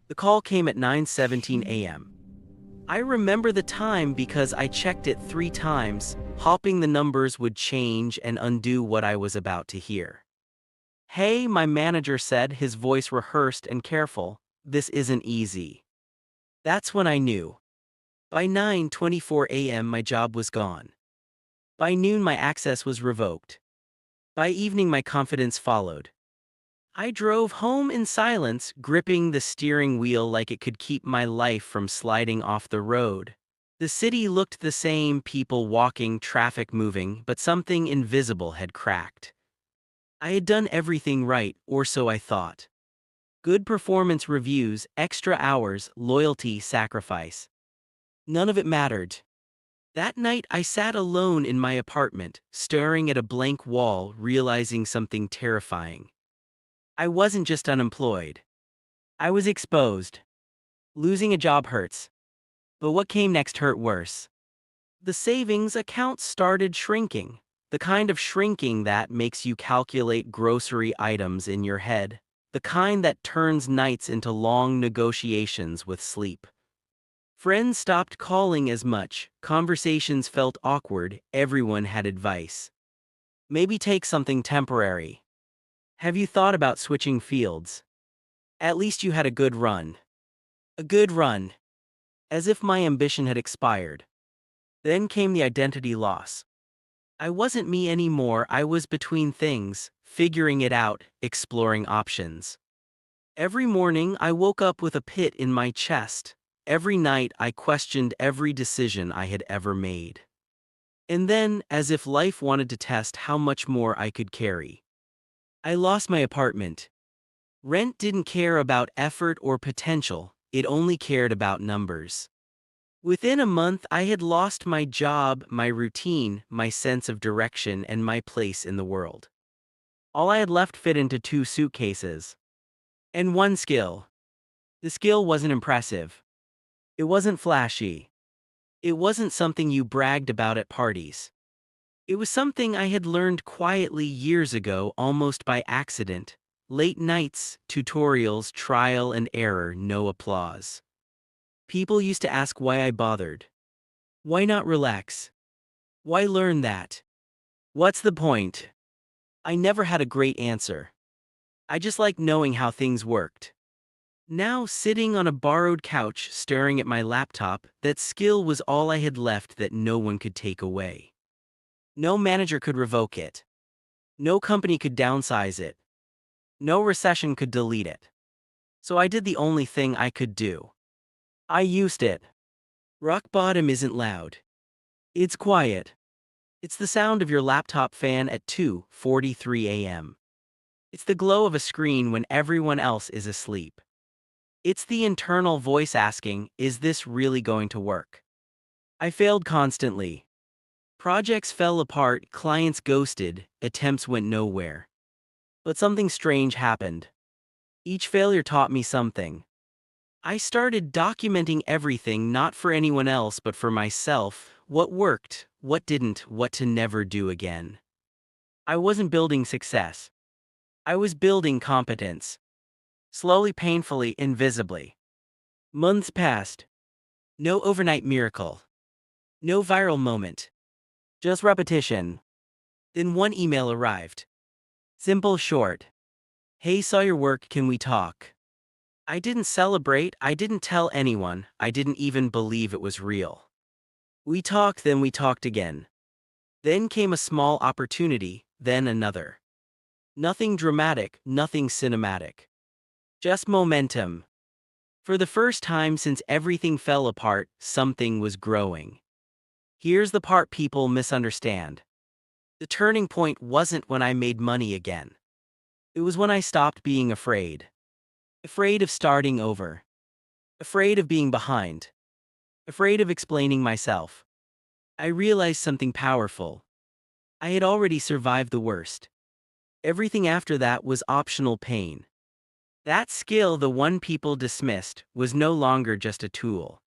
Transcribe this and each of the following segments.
The call came at 9:17 a.m. I remember the time because I checked it 3 times, hoping the numbers would change and undo what I was about to hear. "Hey," my manager said, his voice rehearsed and careful. "This isn't easy." That's when I knew. By 9:24 a.m. my job was gone. By noon my access was revoked. By evening my confidence followed. I drove home in silence, gripping the steering wheel like it could keep my life from sliding off the road. The city looked the same, people walking, traffic moving, but something invisible had cracked. I had done everything right, or so I thought. Good performance reviews, extra hours, loyalty, sacrifice. None of it mattered. That night I sat alone in my apartment, staring at a blank wall, realizing something terrifying. I wasn't just unemployed. I was exposed. Losing a job hurts. But what came next hurt worse. The savings account started shrinking. The kind of shrinking that makes you calculate grocery items in your head. The kind that turns nights into long negotiations with sleep. Friends stopped calling as much, conversations felt awkward, everyone had advice. Maybe take something temporary. Have you thought about switching fields? At least you had a good run. A good run. As if my ambition had expired. Then came the identity loss. I wasn't me anymore, I was between things, figuring it out, exploring options. Every morning I woke up with a pit in my chest. Every night I questioned every decision I had ever made. And then, as if life wanted to test how much more I could carry, I lost my apartment. Rent didn't care about effort or potential, it only cared about numbers. Within a month, I had lost my job, my routine, my sense of direction, and my place in the world. All I had left fit into 2 suitcases. And one skill. The skill wasn't impressive. It wasn't flashy. It wasn't something you bragged about at parties. It was something I had learned quietly years ago, almost by accident. Late nights, tutorials, trial and error, no applause. People used to ask why I bothered. Why not relax? Why learn that? What's the point? I never had a great answer. I just liked knowing how things worked. Now, sitting on a borrowed couch, staring at my laptop, that skill was all I had left that no one could take away. No manager could revoke it. No company could downsize it. No recession could delete it. So I did the only thing I could do. I used it. Rock bottom isn't loud. It's quiet. It's the sound of your laptop fan at 2:43 a.m. It's the glow of a screen when everyone else is asleep. It's the internal voice asking, is this really going to work? I failed constantly. Projects fell apart, clients ghosted, attempts went nowhere. But something strange happened. Each failure taught me something. I started documenting everything, not for anyone else but for myself, what worked, what didn't, what to never do again. I wasn't building success. I was building competence. Slowly, painfully, invisibly. Months passed. No overnight miracle. No viral moment. Just repetition. Then one email arrived. Simple, short. "Hey, saw your work, can we talk?" I didn't celebrate, I didn't tell anyone, I didn't even believe it was real. We talked, then we talked again. Then came a small opportunity, then another. Nothing dramatic, nothing cinematic. Just momentum. For the first time since everything fell apart, something was growing. Here's the part people misunderstand. The turning point wasn't when I made money again. It was when I stopped being afraid. Afraid of starting over. Afraid of being behind. Afraid of explaining myself. I realized something powerful. I had already survived the worst. Everything after that was optional pain. That skill, the one people dismissed, was no longer just a tool.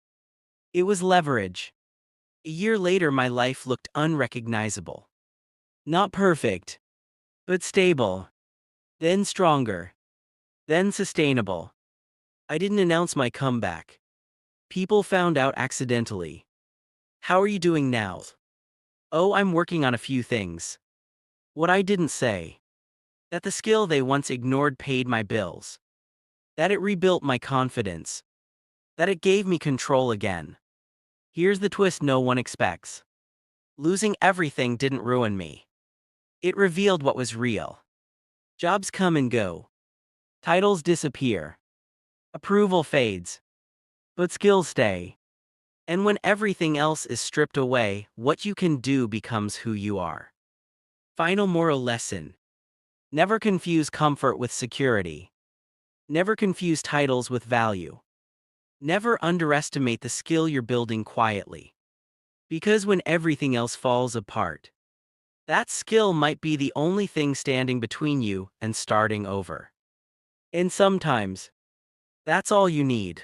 It was leverage. A year later, my life looked unrecognizable. Not perfect, but stable. Then stronger. Then sustainable. I didn't announce my comeback. People found out accidentally. How are you doing now? Oh, I'm working on a few things. What I didn't say. That the skill they once ignored paid my bills. That it rebuilt my confidence. That it gave me control again. Here's the twist no one expects. Losing everything didn't ruin me. It revealed what was real. Jobs come and go. Titles disappear. Approval fades. But skills stay. And when everything else is stripped away, what you can do becomes who you are. Final moral lesson. Never confuse comfort with security. Never confuse titles with value. Never underestimate the skill you're building quietly. Because when everything else falls apart, that skill might be the only thing standing between you and starting over. And sometimes, that's all you need.